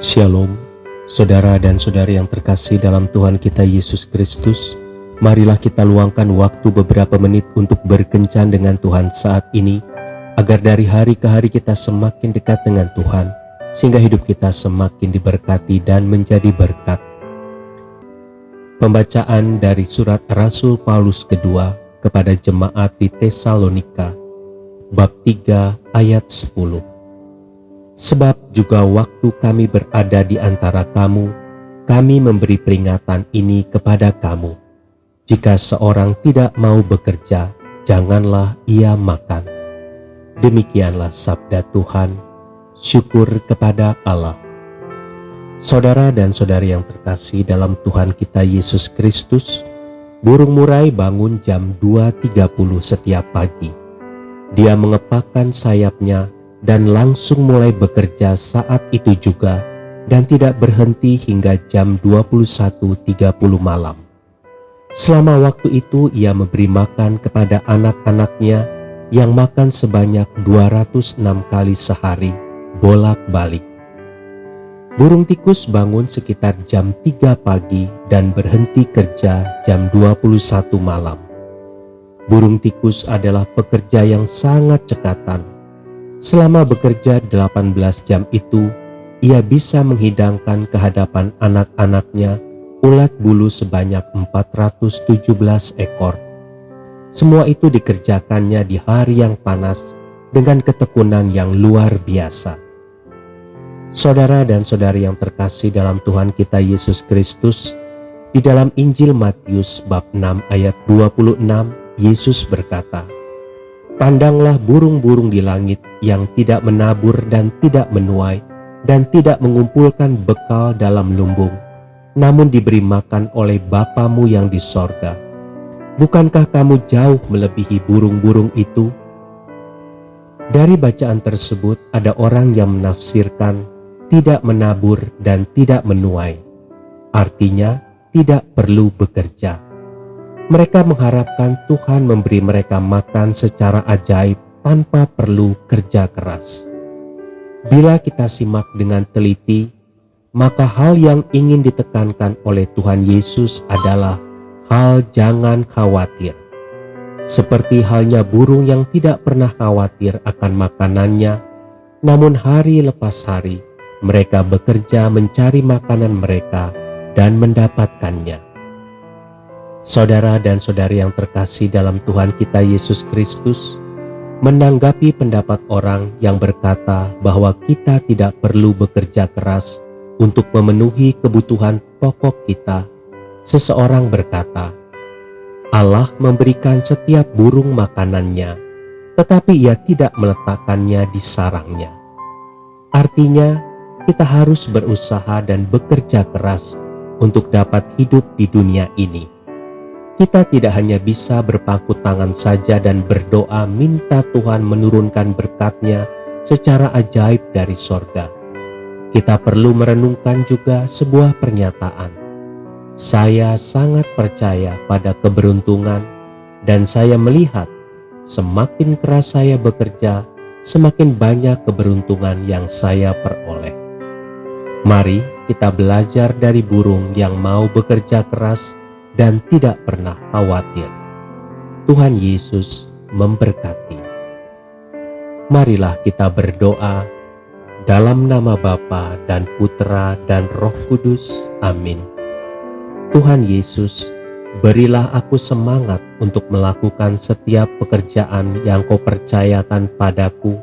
Shalom, saudara dan saudari yang terkasih dalam Tuhan kita Yesus Kristus. Marilah kita luangkan waktu beberapa menit untuk berkencan dengan Tuhan saat ini, agar dari hari ke hari kita semakin dekat dengan Tuhan, sehingga hidup kita semakin diberkati dan menjadi berkat. Pembacaan dari surat Rasul Paulus kedua kepada jemaat di Tesalonika, bab 3 ayat 10. Sebab juga waktu kami berada di antara kamu, kami memberi peringatan ini kepada kamu. Jika seorang tidak mau bekerja, janganlah ia makan. Demikianlah sabda Tuhan. Syukur kepada Allah. Saudara dan saudari yang terkasih dalam Tuhan kita Yesus Kristus, burung murai bangun jam 2.30 setiap pagi. Dia mengepakkan sayapnya dan langsung mulai bekerja saat itu juga, dan tidak berhenti hingga jam 21.30 malam. Selama waktu itu ia memberi makan kepada anak-anaknya yang makan sebanyak 206 kali sehari, bolak-balik. Burung tikus bangun sekitar jam 3 pagi dan berhenti kerja jam 21 malam. Burung tikus adalah pekerja yang sangat cekatan. Selama bekerja 18 jam itu, ia bisa menghidangkan ke hadapan anak-anaknya ulat bulu sebanyak 417 ekor. Semua itu dikerjakannya di hari yang panas dengan ketekunan yang luar biasa. Saudara dan saudari yang terkasih dalam Tuhan kita Yesus Kristus, di dalam Injil Matius bab 6 ayat 26, Yesus berkata, "Pandanglah burung-burung di langit yang tidak menabur dan tidak menuai dan tidak mengumpulkan bekal dalam lumbung, namun diberi makan oleh Bapamu yang di sorga. Bukankah kamu jauh melebihi burung-burung itu?" Dari bacaan tersebut ada orang yang menafsirkan tidak menabur dan tidak menuai. Artinya tidak perlu bekerja. Mereka mengharapkan Tuhan memberi mereka makan secara ajaib tanpa perlu kerja keras. Bila kita simak dengan teliti, maka hal yang ingin ditekankan oleh Tuhan Yesus adalah hal jangan khawatir. Seperti halnya burung yang tidak pernah khawatir akan makanannya, namun hari lepas hari mereka bekerja mencari makanan mereka dan mendapatkannya. Saudara dan saudari yang terkasih dalam Tuhan kita Yesus Kristus, menanggapi pendapat orang yang berkata bahwa kita tidak perlu bekerja keras untuk memenuhi kebutuhan pokok kita, seseorang berkata, Allah memberikan setiap burung makanannya, tetapi ia tidak meletakkannya di sarangnya. Artinya, kita harus berusaha dan bekerja keras untuk dapat hidup di dunia ini. Kita tidak hanya bisa berpangku tangan saja dan berdoa minta Tuhan menurunkan berkat-Nya secara ajaib dari sorga. Kita perlu merenungkan juga sebuah pernyataan. Saya sangat percaya pada keberuntungan dan saya melihat semakin keras saya bekerja, semakin banyak keberuntungan yang saya peroleh. Mari kita belajar dari burung yang mau bekerja keras dan tidak pernah khawatir. Tuhan Yesus memberkati. Marilah kita berdoa dalam nama Bapa dan Putra dan Roh Kudus. Amin. Tuhan Yesus, berilah aku semangat untuk melakukan setiap pekerjaan yang Kau percayakan padaku.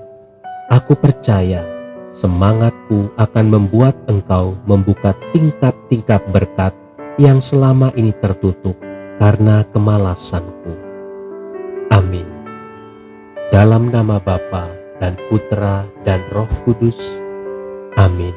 Aku percaya semangatku akan membuat Engkau membuka tingkap-tingkap berkat yang selama ini tertutup karena kemalasanku. Amin. Dalam nama Bapa dan Putra dan Roh Kudus. Amin.